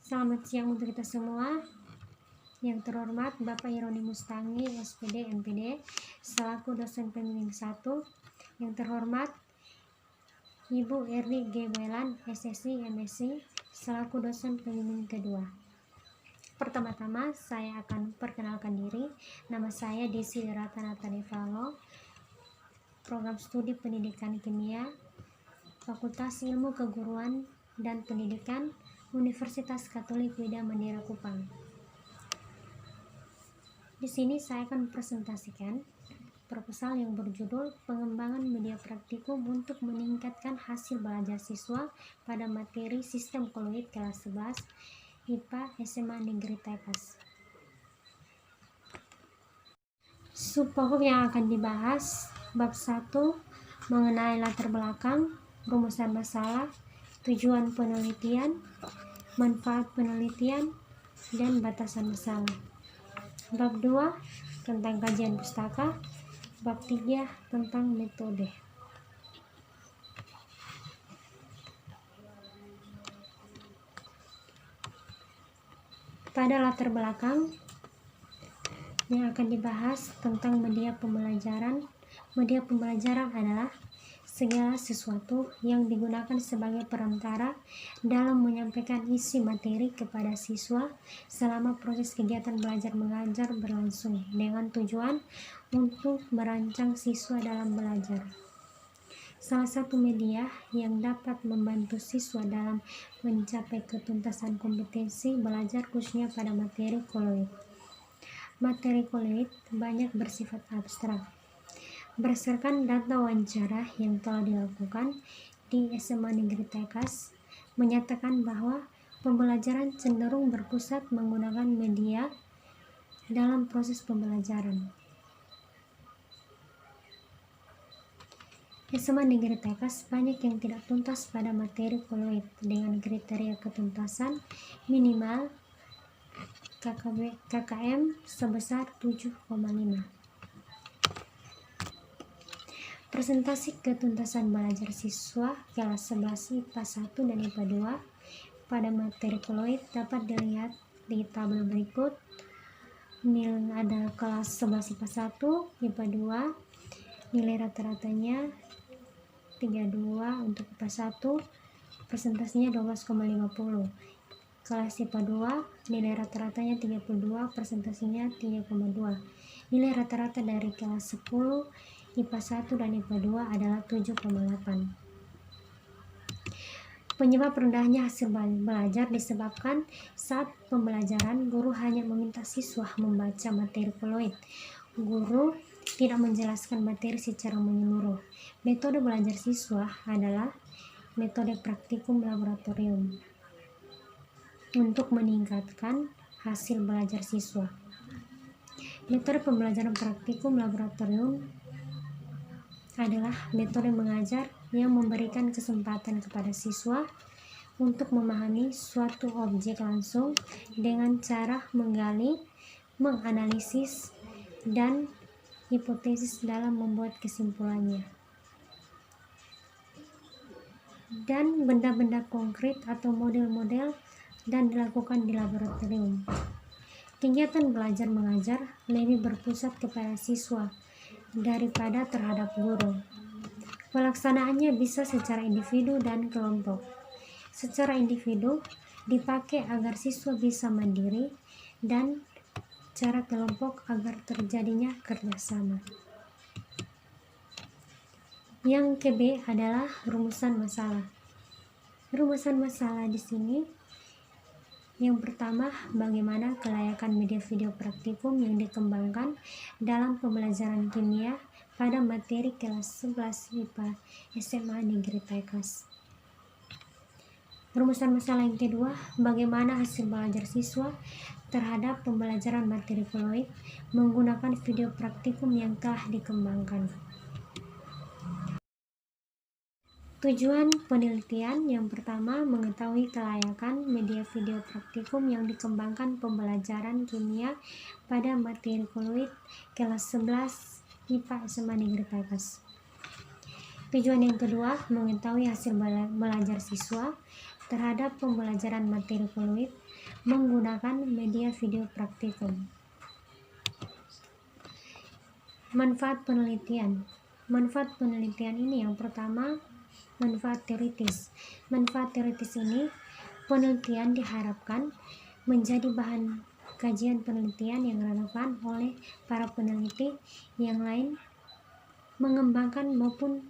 Selamat siang untuk kita semua. Yang terhormat Bapak Ironi Mustangi, SPD, NPD, selaku dosen pembimbing 1. Yang terhormat Ibu Erdi G. Boylan, SSI, MSc, selaku dosen pembimbing kedua. Pertama-tama saya akan perkenalkan diri. Nama saya Desi Ratanata Devalo, program studi pendidikan kimia, Fakultas Ilmu Keguruan dan Pendidikan, Universitas Katolik Widya Mandira Kupang. Di sini saya akan presentasikan proposal yang berjudul Pengembangan Media Praktikum untuk Meningkatkan Hasil Belajar Siswa pada Materi Sistem Koloid kelas 11 IPA SMA Negeri Tepas. Subpokok yang akan dibahas: bab 1 mengenai latar belakang, rumusan masalah, tujuan penelitian, manfaat penelitian, dan batasan masalah. Bab 2 tentang kajian pustaka. Bab 3 tentang metode. Pada latar belakang yang akan dibahas tentang media pembelajaran. Media pembelajaran adalah segala sesuatu yang digunakan sebagai perantara dalam menyampaikan isi materi kepada siswa selama proses kegiatan belajar mengajar berlangsung, dengan tujuan untuk merancang siswa dalam belajar. Salah satu media yang dapat membantu siswa dalam mencapai ketuntasan kompetensi belajar khususnya pada materi koloid. Materi koloid banyak bersifat abstrak. Berdasarkan data wawancara yang telah dilakukan di SMA Negeri Tekas, menyatakan bahwa pembelajaran cenderung berpusat menggunakan media dalam proses pembelajaran. SMA Negeri Tekas banyak yang tidak tuntas pada materi koloid dengan kriteria ketuntasan minimal KKM sebesar 7,5. Presentasi ketuntasan belajar siswa kelas 11 IPA 1 dan IPA 2 pada materi koloid dapat dilihat di tabel berikut. Ada kelas 11 IPA 1, IPA 2, nilai rata-ratanya 32 untuk IPA 1, presentasinya 12,50. Kelas IPA 2, nilai rata-ratanya 32, presentasinya 3,2. Nilai rata-rata dari kelas 10 IPA 1 dan IPA 2 adalah 7,8. Penyebab rendahnya hasil belajar disebabkan saat pembelajaran guru hanya meminta siswa membaca materi koloid. Guru tidak menjelaskan materi secara menyeluruh. Metode belajar siswa adalah metode praktikum laboratorium untuk meningkatkan hasil belajar siswa. Metode pembelajaran praktikum laboratorium adalah metode mengajar yang memberikan kesempatan kepada siswa untuk memahami suatu objek langsung dengan cara menggali, menganalisis, dan hipotesis dalam membuat kesimpulannya, dan benda-benda konkret atau model-model dan dilakukan di laboratorium. Kegiatan belajar mengajar lebih berpusat kepada siswa daripada terhadap guru. Pelaksanaannya bisa secara individu dan kelompok. Secara individu dipakai agar siswa bisa mandiri, dan cara kelompok agar terjadinya kerjasama. Yang ke-B adalah rumusan masalah. Rumusan masalah di sini yang pertama, bagaimana kelayakan media video praktikum yang dikembangkan dalam pembelajaran kimia pada materi kelas 11 IPA SMA Negeri Tekas. Rumusan masalah yang kedua, bagaimana hasil belajar siswa terhadap pembelajaran materi koloid menggunakan video praktikum yang telah dikembangkan. Tujuan penelitian yang pertama, mengetahui kelayakan media video praktikum yang dikembangkan pembelajaran kimia pada materi koloid kelas 11 IPA SMA Negeri Tekas. Tujuan yang kedua, mengetahui hasil belajar siswa terhadap pembelajaran materi fluid menggunakan media video praktikum. Manfaat penelitian. Manfaat penelitian ini yang pertama, manfaat teoritis. Manfaat teoritis ini, penelitian diharapkan menjadi bahan kajian penelitian yang relevan oleh para peneliti yang lain, mengembangkan maupun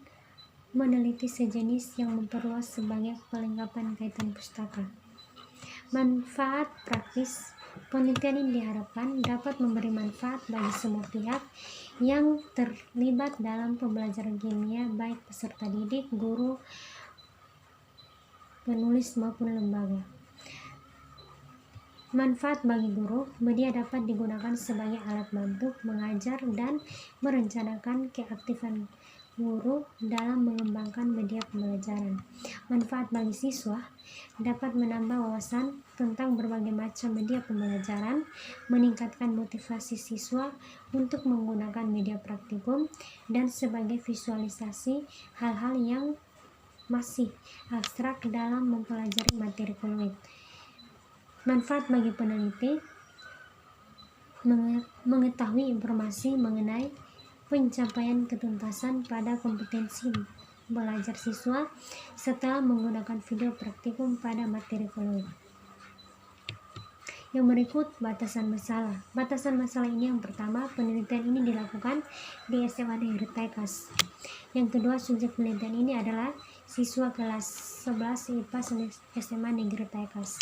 meneliti sejenis yang memperluas sebagai kelengkapan kaitan pustaka. Manfaat praktis. Penelitian ini diharapkan dapat memberi manfaat bagi semua pihak yang terlibat dalam pembelajaran kimia, baik peserta didik, guru, penulis maupun lembaga. Manfaat bagi guru, media dapat digunakan sebagai alat bantu mengajar dan merencanakan keaktifan guru dalam mengembangkan media pembelajaran. Manfaat bagi siswa, dapat menambah wawasan tentang berbagai macam media pembelajaran, meningkatkan motivasi siswa untuk menggunakan media praktikum, dan sebagai visualisasi hal-hal yang masih abstrak dalam mempelajari materi fluid. Manfaat bagi peneliti, mengetahui informasi mengenai pencapaian ketuntasan pada kompetensi belajar siswa setelah menggunakan video praktikum pada materi fluid. Yang berikut, batasan masalah. Batasan masalah ini yang pertama, penelitian ini dilakukan di SMA Negeri Taikas. Yang kedua, subjek penelitian ini adalah siswa kelas 11 IPA SMA Negeri Taikas.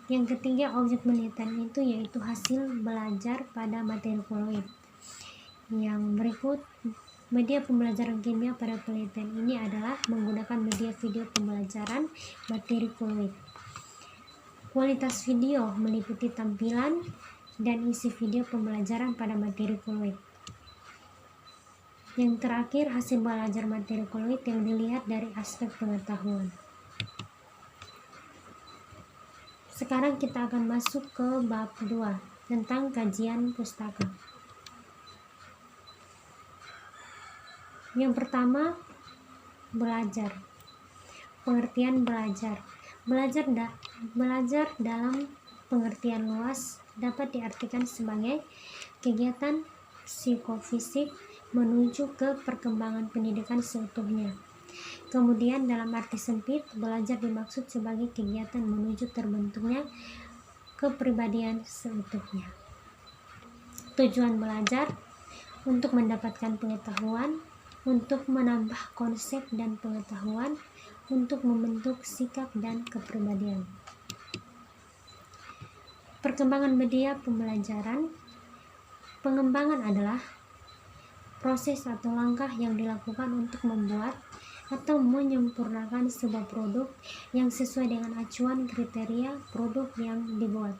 Yang ketiga, objek penelitian itu yaitu hasil belajar pada materi fluid. Yang berikut, media pembelajaran kimia pada penelitian ini adalah menggunakan media video pembelajaran materi fluid. Kualitas video meliputi tampilan dan isi video pembelajaran pada materi fluid. Yang terakhir, hasil belajar materi fluid yang dilihat dari aspek pengetahuan. Sekarang kita akan masuk ke bab 2 tentang kajian pustaka. Yang pertama, belajar. Pengertian belajar. Belajar dalam pengertian luas dapat diartikan sebagai kegiatan psikofisik menuju ke perkembangan pendidikan seutuhnya. Kemudian dalam arti sempit, belajar dimaksud sebagai kegiatan menuju terbentuknya kepribadian seutuhnya. Tujuan belajar untuk mendapatkan pengetahuan, untuk menambah konsep dan pengetahuan, untuk membentuk sikap dan kepribadian. Perkembangan media pembelajaran. Pengembangan adalah proses atau langkah yang dilakukan untuk membuat atau menyempurnakan sebuah produk yang sesuai dengan acuan kriteria produk yang dibuat.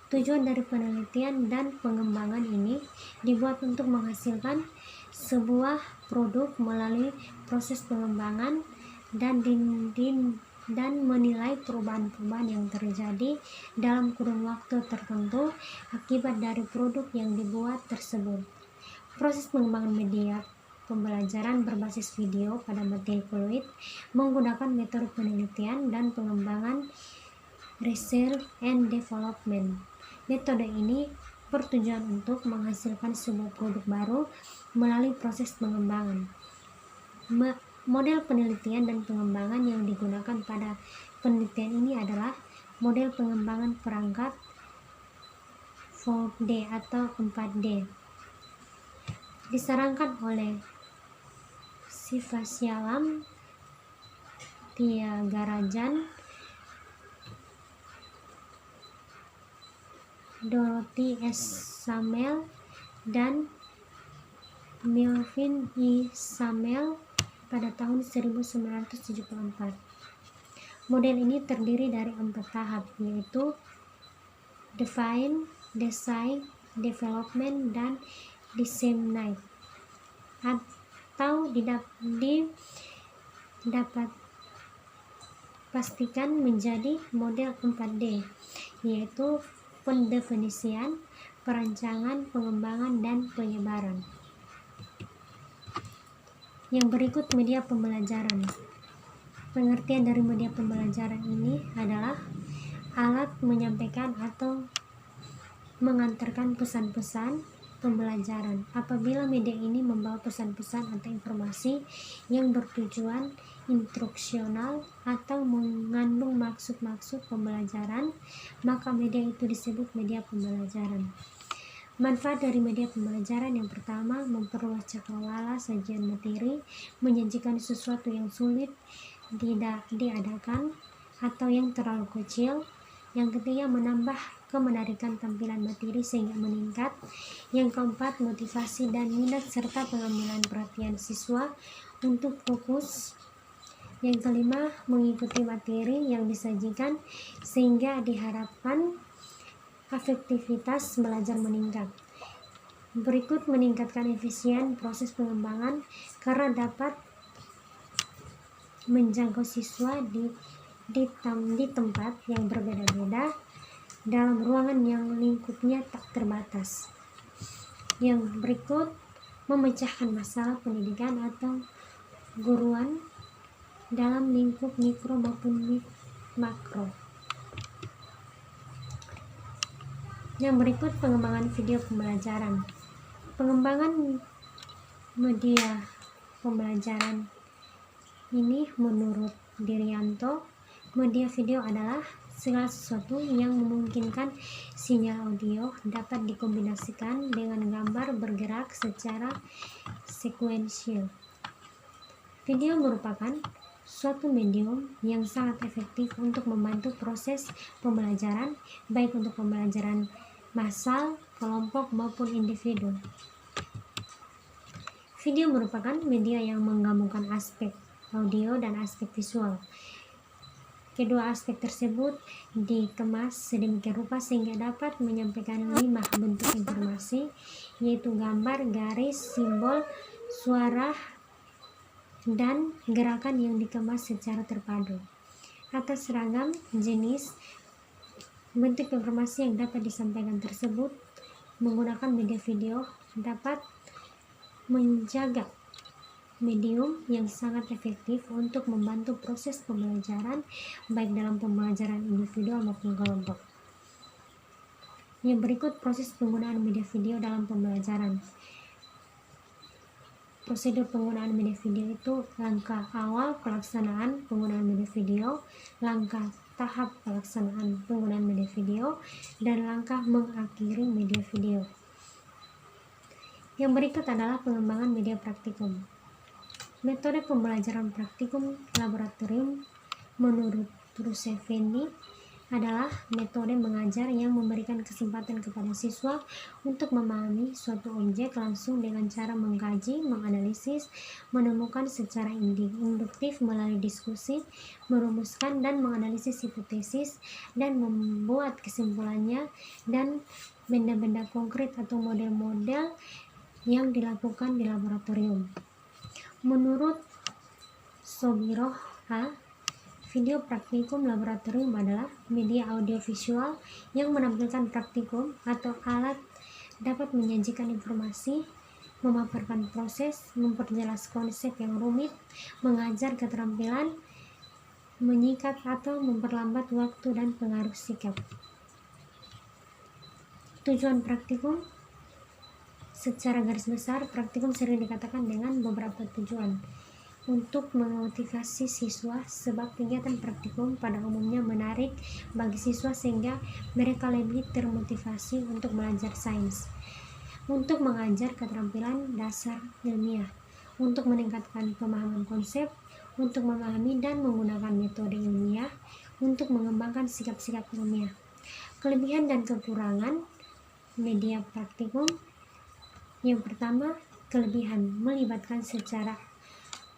Tujuan dari penelitian dan pengembangan ini dibuat untuk menghasilkan sebuah produk melalui proses pengembangan dan menilai perubahan-perubahan yang terjadi dalam kurun waktu tertentu akibat dari produk yang dibuat tersebut. Proses pengembangan media pembelajaran berbasis video pada materi fluid menggunakan metode penelitian dan pengembangan research and development. Metode ini bertujuan untuk menghasilkan sebuah produk baru melalui proses pengembangan. Model penelitian dan pengembangan yang digunakan pada penelitian ini adalah model pengembangan perangkat 4D atau 4D. Disarankan oleh Sivasyalam, Tyagarajan, Dorothy S. Samuel, dan Melvin E. Samuel pada tahun 1974. Model ini terdiri dari 4 tahap, yaitu define, design, development, dan disseminate, atau dapat pastikan menjadi model 4D, yaitu pendefinisian, perancangan, pengembangan, dan penyebaran. Yang berikut media pembelajaran. Pengertian dari media pembelajaran ini adalah alat menyampaikan atau mengantarkan pesan-pesan pembelajaran. Apabila media ini membawa pesan-pesan atau informasi yang bertujuan instruksional atau mengandung maksud-maksud pembelajaran, maka media itu disebut media pembelajaran. Manfaat dari media pembelajaran yang pertama, memperluas cakrawala sajian materi, menyajikan sesuatu yang sulit tidak diadakan atau yang terlalu kecil. Yang ketiga, menambah kemenarikan tampilan materi sehingga meningkat. Yang keempat, motivasi dan minat serta pengambilan perhatian siswa untuk fokus. Yang kelima, mengikuti materi yang disajikan sehingga diharapkan efektivitas belajar meningkat. Berikut, meningkatkan efisien proses pengembangan karena dapat menjangkau siswa di tempat yang berbeda-beda dalam ruangan yang lingkupnya tak terbatas. Yang berikut, memecahkan masalah pendidikan atau guruan dalam lingkup mikro maupun makro. Yang berikut, pengembangan video pembelajaran. Pengembangan media pembelajaran ini menurut Dirianto, media video adalah segala sesuatu yang memungkinkan sinyal audio dapat dikombinasikan dengan gambar bergerak secara sekuensial. Video merupakan suatu medium yang sangat efektif untuk membantu proses pembelajaran, baik untuk pembelajaran massal, kelompok, maupun individu. Video merupakan media yang menggabungkan aspek audio dan aspek visual. Kedua aspek tersebut dikemas sedemikian rupa sehingga dapat menyampaikan 5 bentuk informasi, yaitu gambar, garis, simbol, suara, dan gerakan yang dikemas secara terpadu. Atas ragam jenis bentuk informasi yang dapat disampaikan tersebut, menggunakan media video dapat menjaga medium yang sangat efektif untuk membantu proses pembelajaran baik dalam pembelajaran individual maupun kelompok. Yang berikut, proses penggunaan media video dalam pembelajaran. Prosedur penggunaan media video itu: langkah awal pelaksanaan penggunaan media video, langkah tahap pelaksanaan penggunaan media video, dan langkah mengakhiri media video. Yang berikut adalah pengembangan media praktikum. Metode pembelajaran praktikum laboratorium menurut Ruseffendi adalah metode mengajar yang memberikan kesempatan kepada siswa untuk memahami suatu objek langsung dengan cara mengkaji, menganalisis, menemukan secara induktif melalui diskusi, merumuskan dan menganalisis hipotesis, dan membuat kesimpulannya, dan benda-benda konkret atau model-model yang dilakukan di laboratorium. Menurut Sobiroh A, video praktikum laboratorium adalah media audiovisual yang menampilkan praktikum atau alat dapat menyajikan informasi, memaparkan proses, memperjelas konsep yang rumit, mengajar keterampilan, menyikat atau memperlambat waktu dan pengaruh sikap. Tujuan praktikum. Secara garis besar, praktikum sering dikatakan dengan beberapa tujuan. Untuk memotivasi siswa, sebab kegiatan praktikum pada umumnya menarik bagi siswa sehingga mereka lebih termotivasi untuk belajar sains. Untuk mengajar keterampilan dasar ilmiah, untuk meningkatkan pemahaman konsep, untuk memahami dan menggunakan metode ilmiah, untuk mengembangkan sikap-sikap ilmiah. Kelebihan dan kekurangan media praktikum. Yang pertama, kelebihan: melibatkan secara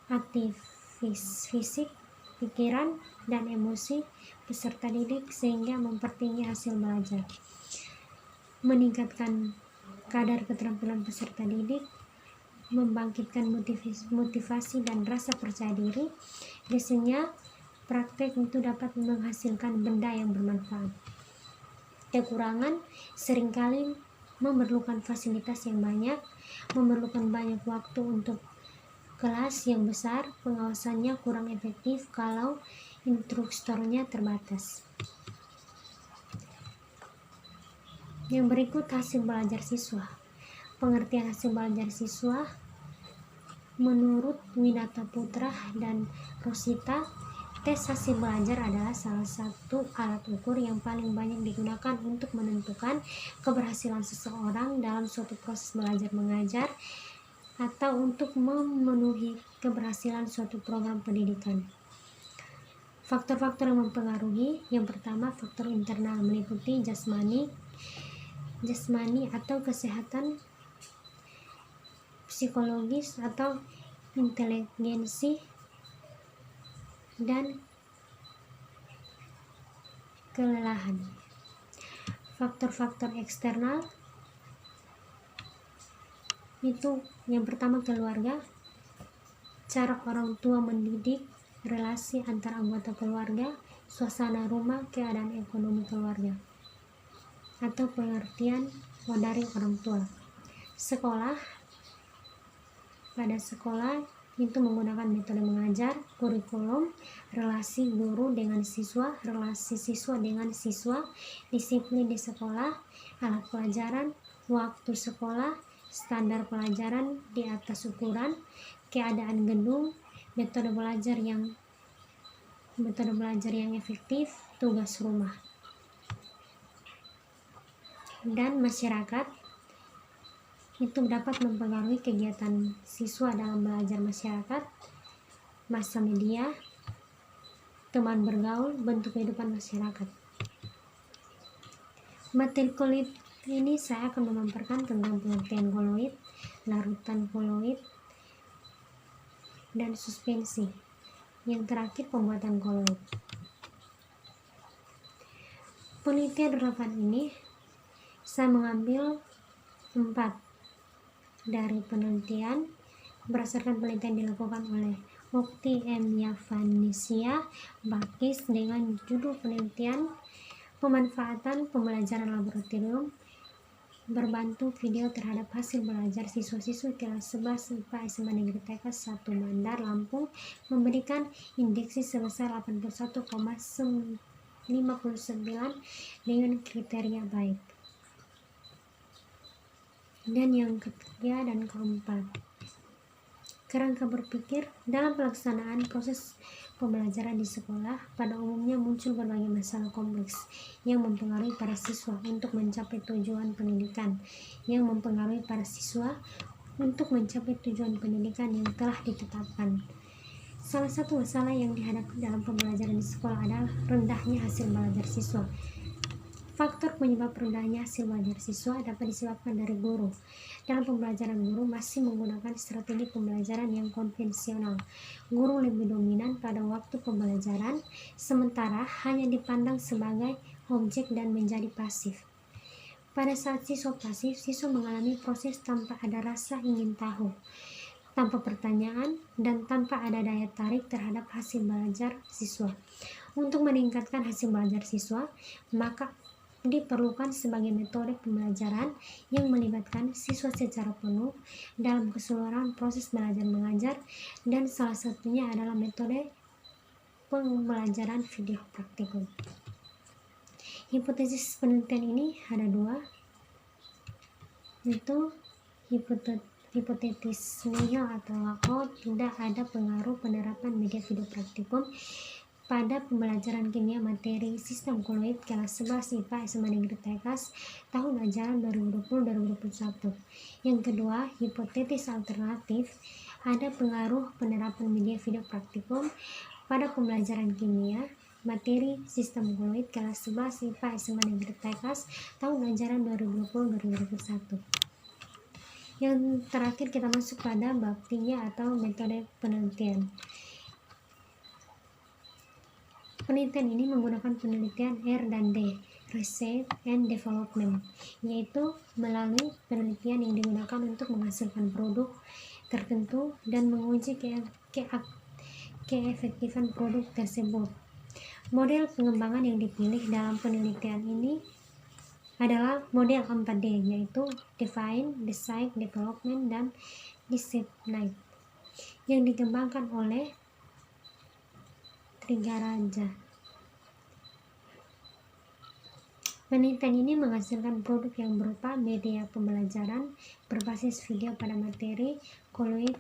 aktif fisik, pikiran, dan emosi peserta didik sehingga mempertinggi hasil belajar. Meningkatkan kadar keterampilan peserta didik, membangkitkan motivasi dan rasa percaya diri. Biasanya praktek itu dapat menghasilkan benda yang bermanfaat. Kekurangan: seringkali memerlukan fasilitas yang banyak, memerlukan banyak waktu untuk kelas yang besar, pengawasannya kurang efektif kalau instrukturnya terbatas. Yang berikut hasil belajar siswa. Pengertian hasil belajar siswa menurut Winata Putra dan Rosita, tes hasil belajar adalah salah satu alat ukur yang paling banyak digunakan untuk menentukan keberhasilan seseorang dalam suatu proses belajar mengajar atau untuk memenuhi keberhasilan suatu program pendidikan. Faktor-faktor yang mempengaruhi, yang pertama faktor internal meliputi jasmani atau kesehatan, psikologis atau inteligensi, dan kelelahan. Faktor-faktor eksternal itu yang pertama keluarga, cara orang tua mendidik, relasi antar anggota keluarga, suasana rumah, keadaan ekonomi keluarga, atau pengertian dari orang tua. Sekolah, pada sekolah itu menggunakan metode mengajar, kurikulum, relasi guru dengan siswa, relasi siswa dengan siswa, disiplin di sekolah, alat pelajaran, waktu sekolah, standar pelajaran di atas ukuran, keadaan gedung, metode belajar yang efektif, tugas rumah. Dan masyarakat itu dapat mempengaruhi kegiatan siswa dalam belajar masyarakat, massa media, teman bergaul, bentuk kehidupan masyarakat. Materi kuliah ini saya akan memaparkan tentang pengertian koloid, larutan koloid, dan suspensi. Yang terakhir pembuatan koloid. Penelitian relevan ini saya mengambil 4 dari penelitian berdasarkan penelitian dilakukan oleh Mukti M. Yavanissia Bakis dengan judul penelitian pemanfaatan pembelajaran laboratorium berbantu video terhadap hasil belajar siswa-siswi kelas 11 IPA SMA Negeri TK 1 Mandar, Lampung, memberikan indeksi sebesar 81,59 dengan kriteria baik. Dan yang ketiga dan keempat, kerangka berpikir. Dalam pelaksanaan proses pembelajaran di sekolah, pada umumnya muncul berbagai masalah kompleks yang mempengaruhi para siswa untuk mencapai tujuan pendidikan yang telah ditetapkan. Salah satu masalah yang dihadapi dalam pembelajaran di sekolah adalah rendahnya hasil belajar siswa. Faktor penyebab rendahnya hasil belajar siswa dapat disebabkan dari guru. Dalam pembelajaran, guru masih menggunakan strategi pembelajaran yang konvensional. Guru lebih dominan pada waktu pembelajaran, sementara hanya dipandang sebagai objek dan menjadi pasif. Pada saat siswa pasif, siswa mengalami proses tanpa ada rasa ingin tahu, tanpa pertanyaan, dan tanpa ada daya tarik terhadap hasil belajar siswa. Untuk meningkatkan hasil belajar siswa, maka diperlukan sebagai metode pembelajaran yang melibatkan siswa secara penuh dalam keseluruhan proses belajar mengajar, dan salah satunya adalah metode pembelajaran video praktikum. Hipotesis penelitian ini ada 2, yaitu hipotesis nihil atau walkout, tidak ada pengaruh penerapan media video praktikum pada pembelajaran kimia materi sistem koloid kelas 11 IPA SMA Negeri TK tahun ajaran 2020-2021. Yang kedua, hipotesis alternatif, ada pengaruh penerapan media video praktikum pada pembelajaran kimia materi sistem koloid kelas 11 IPA SMA Negeri TK tahun ajaran 2020-2021. Yang terakhir kita masuk pada bab 3 atau metode penelitian. Penelitian ini menggunakan penelitian R dan D, Research and Development, yaitu melalui penelitian yang digunakan untuk menghasilkan produk tertentu dan menguji keefektifan produk tersebut. Model pengembangan yang dipilih dalam penelitian ini adalah model 4D, yaitu Define, Decide, Development, dan Disseminate. yang dikembangkan oleh Trigaraja. Penelitian ini menghasilkan produk yang berupa media pembelajaran berbasis video pada materi koloid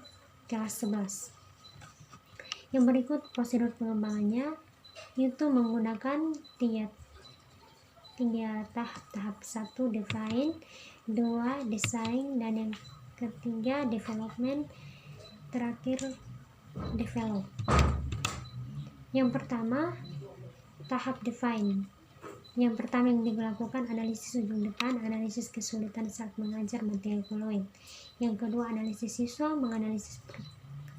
kelas 11. Yang berikut prosedur pengembangannya, yaitu menggunakan tiga tahap. 1 define, 2 design, dan yang ketiga development, terakhir develop. Yang pertama, tahap define. Yang pertama yang dilakukan analisis ujung depan, analisis kesulitan saat mengajar materi koloid. Yang kedua, analisis siswa, menganalisis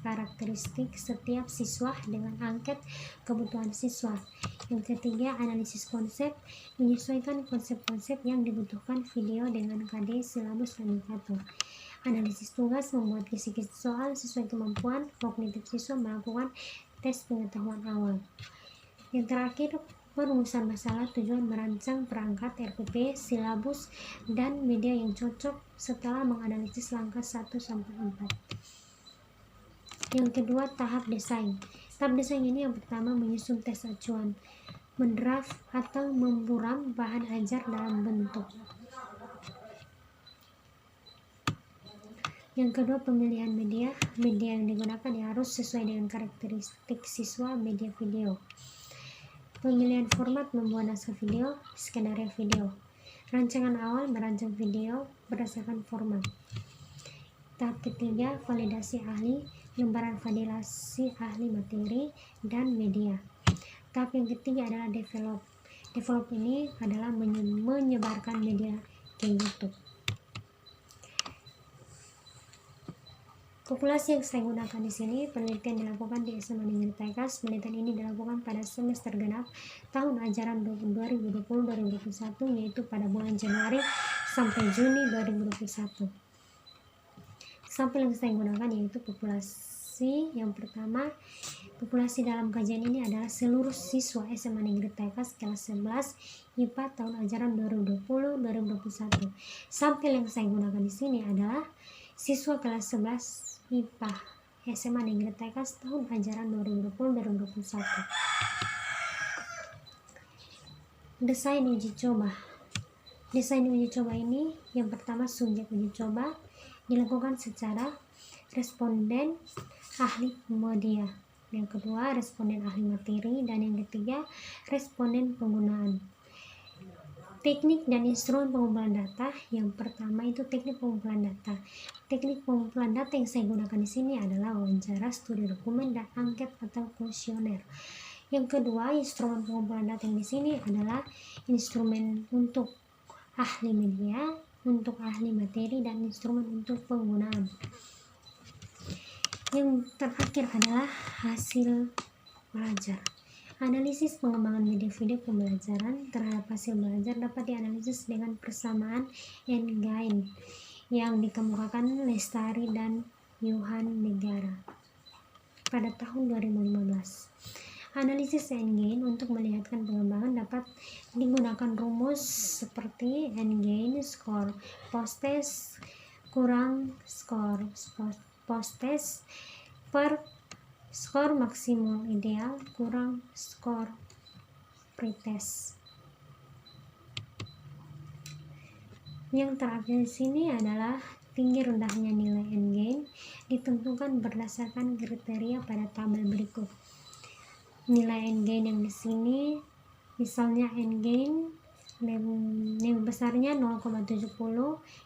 karakteristik setiap siswa dengan angket kebutuhan siswa. Yang ketiga, analisis konsep, menyesuaikan konsep-konsep yang dibutuhkan video dengan KD, silabus, dan indikator. Analisis tugas, membuat kisi-kisi soal sesuai kemampuan kognitif siswa, melakukan tes pengetahuan awal. Yang terakhir, perumusan masalah, tujuan merancang perangkat RPP, silabus, dan media yang cocok setelah menganalisis langkah 1-4. Yang kedua, tahap desain. Tahap desain ini yang pertama menyusun tes acuan, mendraft atau memburam bahan ajar dalam bentuk. Yang kedua, pemilihan media. Media yang digunakan harus sesuai dengan karakteristik siswa, media video. Pemilihan format, membuat naskah video, skenario video. Rancangan awal, merancang video berdasarkan format. Tahap ketiga, validasi ahli, lembaran validasi ahli materi dan media. Tahap yang ketiga adalah develop. Develop ini adalah menyebarkan media ke YouTube. Populasi yang saya gunakan di sini, penelitian dilakukan di SMA Negeri Tegas. Penelitian ini dilakukan pada semester genap tahun ajaran 2020-2021, yaitu pada bulan Januari sampai Juni 2021. Sampel yang saya gunakan yaitu populasi. Yang pertama, populasi dalam kajian ini adalah seluruh siswa SMA Negeri Tegas kelas 11 IPA tahun ajaran 2020-2021. Sampel yang saya gunakan di sini adalah siswa kelas 11 IPA SMA Negeri Tegas tahun ajaran 2020-2021. Desain uji coba. Desain uji coba ini yang pertama subjek uji coba dilakukan secara responden ahli media. Yang kedua, responden ahli materi, dan yang ketiga, responden penggunaan. Teknik dan instrumen pengumpulan data. Yang pertama itu teknik pengumpulan data. Teknik pengumpulan data yang saya gunakan di sini adalah wawancara, studi dokumen, dan angket atau kuesioner. Yang kedua, instrumen pengumpulan data yang di sini adalah instrumen untuk ahli media, untuk ahli materi, dan instrumen untuk penggunaan. Yang terakhir adalah hasil belajar. Analisis pengembangan media-video pembelajaran terhadap hasil belajar dapat dianalisis dengan persamaan endgain yang dikemukakan Lestari dan Yohan Negara pada tahun 2015. Analisis endgain untuk melihatkan pengembangan dapat digunakan rumus seperti endgain skor post-test kurang skor post-test per skor maksimum ideal kurang skor pretest. Yang terakhir di sini adalah tinggi rendahnya nilai endgain ditentukan berdasarkan kriteria pada tabel berikut. Nilai endgain yang di sini misalnya endgain yang besarnya 0,70,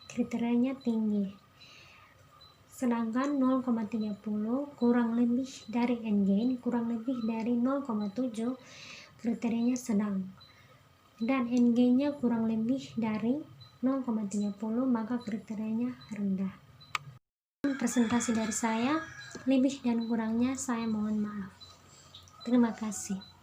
kriterianya tinggi. Sedangkan 0,30 kurang lebih dari endgain, kurang lebih dari 0,7, kriterianya sedang. Dan endgainnya kurang lebih dari 0,30, maka kriterianya rendah. Presentasi dari saya, lebih dan kurangnya saya mohon maaf. Terima kasih.